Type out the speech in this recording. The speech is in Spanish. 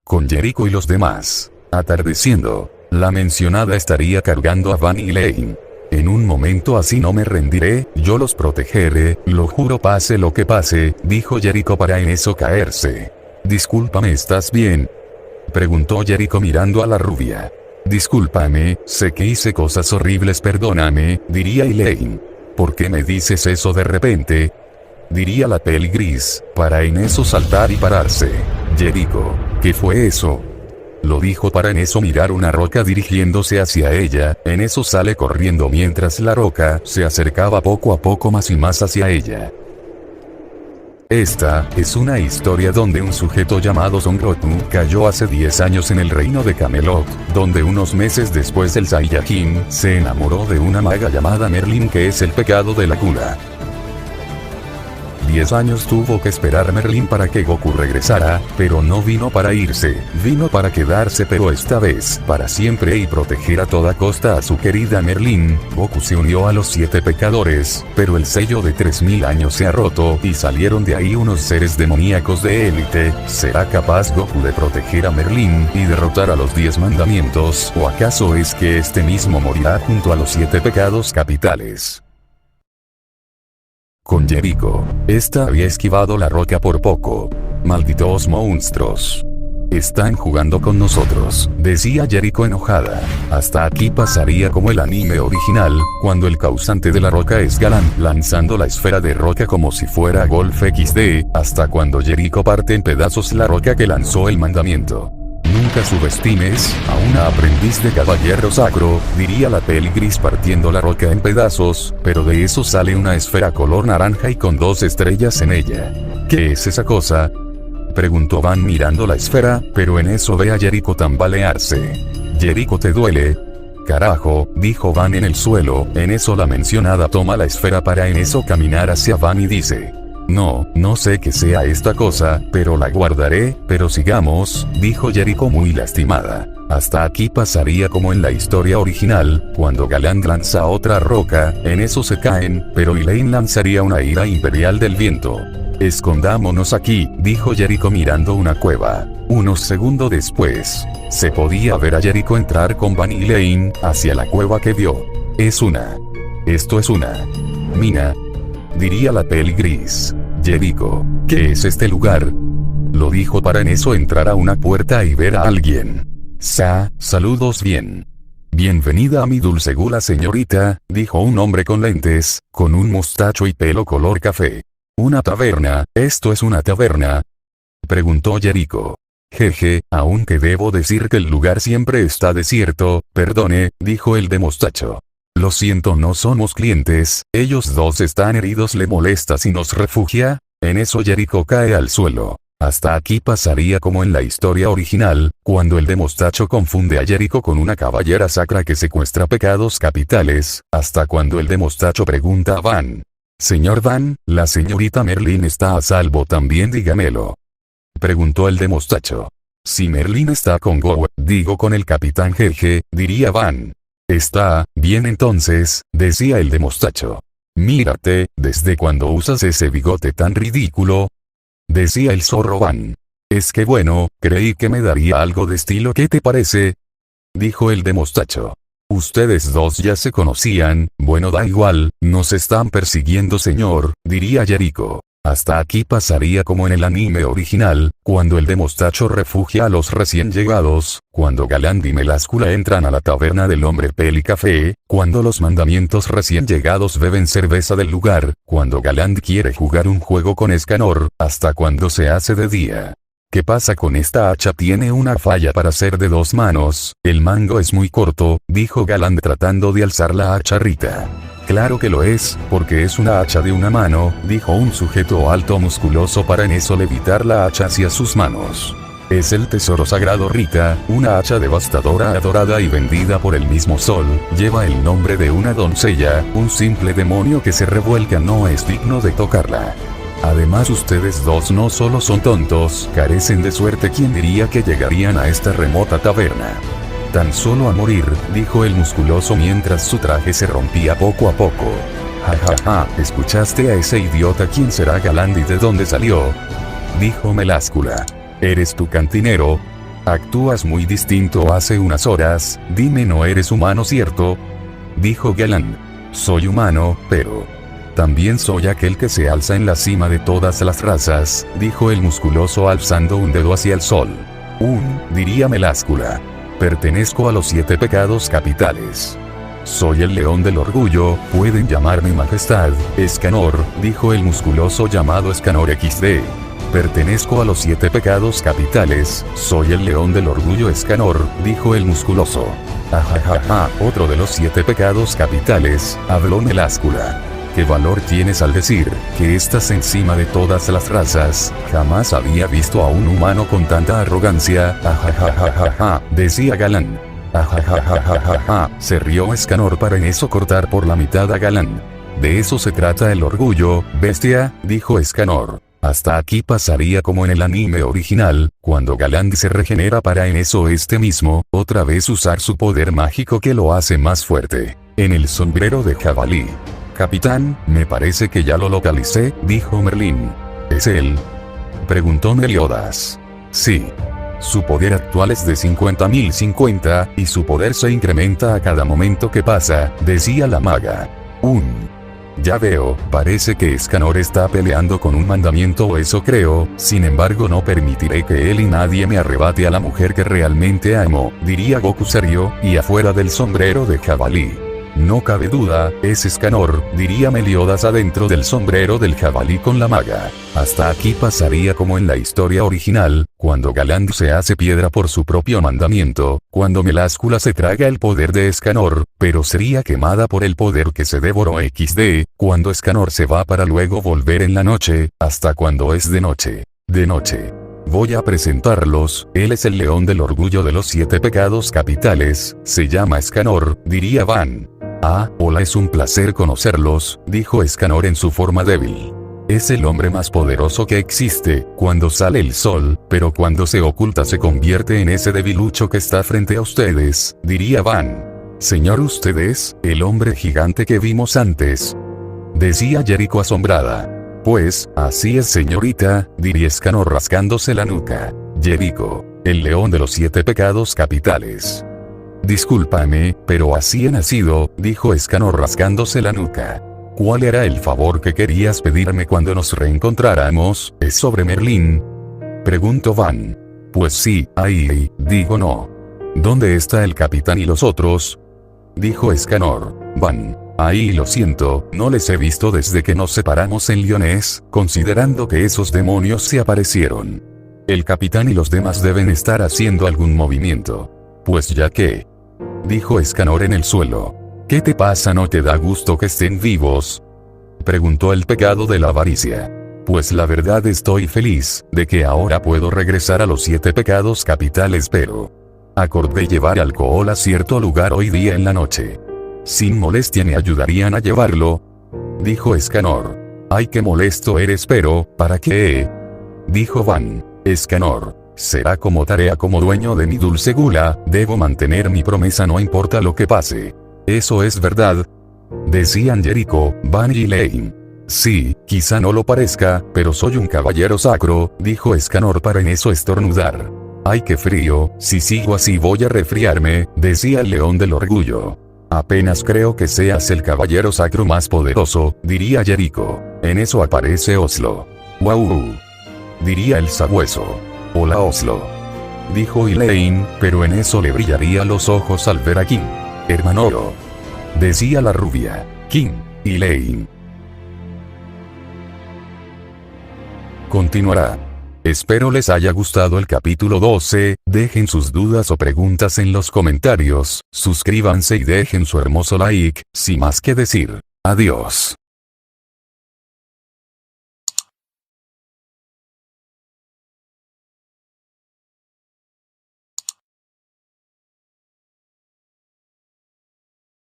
con Jericho y los demás. Atardeciendo, la mencionada estaría cargando a Van y Lane. En un momento así no me rendiré, yo los protegeré, lo juro pase lo que pase, dijo Jericho para en eso caerse. Discúlpame, ¿estás bien?, preguntó Jericho mirando a la rubia. Discúlpame, sé que hice cosas horribles, perdóname, diría Elaine. ¿Por qué me dices eso de repente?, diría la peli gris, para en eso saltar y pararse. Jericho, ¿qué fue eso?, lo dijo para en eso mirar una roca dirigiéndose hacia ella, en eso sale corriendo mientras la roca se acercaba poco a poco más y más hacia ella. Esta es una historia donde un sujeto llamado Son Goku cayó hace 10 años en el reino de Camelot, donde unos meses después el Saiyajin se enamoró de una maga llamada Merlin, que es el pecado de la gula. 10 años tuvo que esperar Merlin para que Goku regresara, pero no vino para irse, vino para quedarse, pero esta vez para siempre y proteger a toda costa a su querida Merlin. Goku se unió a los 7 pecadores, pero el sello de 3000 años se ha roto y salieron de ahí unos seres demoníacos de élite. ¿Será capaz Goku de proteger a Merlin y derrotar a los 10 mandamientos, o acaso es que este mismo morirá junto a los 7 pecados capitales? Con Jericho, esta había esquivado la roca por poco. Malditos monstruos. Están jugando con nosotros, decía Jericho enojada. Hasta aquí pasaría como el anime original, cuando el causante de la roca es Galan, lanzando la esfera de roca como si fuera Golf XD, hasta cuando Jericho parte en pedazos la roca que lanzó el mandamiento. Nunca subestimes a una aprendiz de caballero sacro, diría la peli gris partiendo la roca en pedazos, pero de eso sale una esfera color naranja y con 2 estrellas en ella. ¿Qué es esa cosa?, preguntó Van mirando la esfera, pero en eso ve a Jericho tambalearse. Jericho, ¿te duele? Carajo, dijo Van en el suelo. En eso la mencionada toma la esfera para en eso caminar hacia Van y dice: no sé qué sea esta cosa, pero la guardaré, pero sigamos, dijo Jericho muy lastimada. Hasta aquí pasaría como en la historia original, cuando Galand lanza otra roca, en eso se caen, pero Elaine lanzaría una ira imperial del viento. Escondámonos aquí, dijo Jericho mirando una cueva. Unos segundos después, se podía ver a Jericho entrar con Van y Elaine hacia la cueva que vio. Esto es una mina, diría la peli gris. Jericho, ¿qué es este lugar?, lo dijo para en eso entrar a una puerta y ver a alguien. Saludos, bienvenida a mi dulce gula, señorita, dijo un hombre con lentes, con un mostacho y pelo color café. ¿Una taberna? ¿Esto es una taberna?, preguntó Jericho. Jeje, aunque debo decir que el lugar siempre está desierto, perdone, dijo el de mostacho. Lo siento, no somos clientes, ellos dos están heridos, ¿le molesta si nos refugia? En eso Jericho cae al suelo. Hasta aquí pasaría como en la historia original, cuando el de mostacho confunde a Jericho con una caballera sacra que secuestra pecados capitales, hasta cuando el de mostacho pregunta a Van: Señor Van, ¿la señorita Merlin está a salvo también? Dígamelo, preguntó el de mostacho. Si Merlin está con con el capitán Jeje, diría Van. Está bien entonces, decía el de mostacho. Mírate, ¿desde cuándo usas ese bigote tan ridículo?, decía el zorro Van. Es que bueno, creí que me daría algo de estilo, ¿qué te parece?, dijo el de mostacho. Ustedes dos ya se conocían, bueno, da igual, nos están persiguiendo, señor, diría Jericho. Hasta aquí pasaría como en el anime original, cuando el de mostacho refugia a los recién llegados, cuando Galand y Meláscula entran a la taberna del hombre peli café, cuando los mandamientos recién llegados beben cerveza del lugar, cuando Galand quiere jugar un juego con Escanor, hasta cuando se hace de día. ¿Qué pasa con esta hacha? Tiene una falla para ser de 2 manos, el mango es muy corto, dijo Galand tratando de alzar la hacha Rita. Claro que lo es, porque es una hacha de una mano, dijo un sujeto alto musculoso para en eso levitar la hacha hacia sus manos. Es el tesoro sagrado Rita, una hacha devastadora adorada y vendida por el mismo sol, lleva el nombre de una doncella, un simple demonio que se revuelca no es digno de tocarla. Además ustedes dos no solo son tontos, carecen de suerte, ¿quién diría que llegarían a esta remota taberna? Tan solo a morir, dijo el musculoso mientras su traje se rompía poco a poco. Ja, ¿escuchaste a ese idiota? ¿Quién será Galand y de dónde salió?, dijo Meláscula. ¿Eres tu cantinero?, Actúas muy distinto hace unas horas, dime, ¿no eres humano, cierto? Dijo Galan. Soy humano, pero también soy aquel que se alza en la cima de todas las razas, dijo el musculoso alzando un dedo hacia el sol. Diría Meláscula. Pertenezco a los 7 pecados capitales. Soy el león del orgullo, pueden llamarme majestad, Escanor, dijo el musculoso llamado Escanor XD. Pertenezco a los 7 pecados capitales, soy el león del orgullo Escanor, dijo el musculoso. Ajajaja, otro de los 7 pecados capitales, habló Meláscula. ¿Qué valor tienes al decir que estás encima de todas las razas? Jamás había visto a un humano con tanta arrogancia, ajajajajaja, decía Galan. Ajajajajaja, se rió Escanor para en eso cortar por la mitad a Galan. De eso se trata el orgullo, bestia, dijo Escanor. Hasta aquí pasaría como en el anime original, cuando Galand se regenera para en eso mismo, otra vez usar su poder mágico que lo hace más fuerte. En el sombrero de jabalí. Capitán, me parece que ya lo localicé, dijo Merlín. ¿Es él? Preguntó Meliodas. Sí. Su poder actual es de 50.050, y su poder se incrementa a cada momento que pasa, decía la maga. Ya veo, parece que Escanor está peleando con un mandamiento o eso creo, sin embargo no permitiré que él y nadie me arrebate a la mujer que realmente amo, diría Goku serio, y afuera del sombrero de jabalí. No cabe duda, es Escanor, diría Meliodas adentro del sombrero del jabalí con la maga. Hasta aquí pasaría como en la historia original, cuando Galand se hace piedra por su propio mandamiento, cuando Meláscula se traga el poder de Escanor, pero sería quemada por el poder que se devoró XD, cuando Escanor se va para luego volver en la noche, hasta cuando es de noche. De noche. Voy a presentarlos, él es el león del orgullo de los 7 pecados capitales, se llama Escanor, diría Van. Hola, es un placer conocerlos, dijo Escanor en su forma débil. Es el hombre más poderoso que existe, cuando sale el sol, pero cuando se oculta se convierte en ese debilucho que está frente a ustedes, diría Van. Señor, usted es el hombre gigante que vimos antes, decía Jericho asombrada. Pues, así es señorita, diría Escanor rascándose la nuca. Jericho, el león de los 7 pecados capitales. Discúlpame, pero así he nacido, dijo Escanor rasgándose la nuca. ¿Cuál era el favor que querías pedirme cuando nos reencontráramos? ¿Es sobre Merlín? Preguntó Van. Pues sí, ahí, digo no. ¿Dónde está el capitán y los otros? Dijo Escanor. Van. Ahí lo siento, no les he visto desde que nos separamos en Lyonés, considerando que esos demonios se aparecieron. El capitán y los demás deben estar haciendo algún movimiento. Pues ya que, dijo Escanor en el suelo. ¿Qué te pasa? ¿No te da gusto que estén vivos? Preguntó el pecado de la avaricia. Pues la verdad estoy feliz, de que ahora puedo regresar a los 7 pecados capitales, pero acordé llevar alcohol a cierto lugar hoy día en la noche. Sin molestia me ayudarían a llevarlo, dijo Escanor. Ay, qué molesto eres, pero, ¿para qué? Dijo Van. Escanor. Será como tarea como dueño de mi dulce gula, debo mantener mi promesa no importa lo que pase. Eso es verdad, decían Jericho, Van y Lane. Sí, quizá no lo parezca, pero soy un caballero sacro, dijo Escanor para en eso estornudar. Ay, qué frío, si sigo así voy a resfriarme, decía el león del orgullo. Apenas creo que seas el caballero sacro más poderoso, diría Jericho. En eso aparece Oslo. Wow, diría el sabueso. Hola Oslo, dijo Elaine, pero en eso le brillaría los ojos al ver a King. Hermanoro, decía la rubia. King, Elaine. Continuará. Espero les haya gustado el capítulo 12, dejen sus dudas o preguntas en los comentarios, suscríbanse y dejen su hermoso like, sin más que decir. Adiós.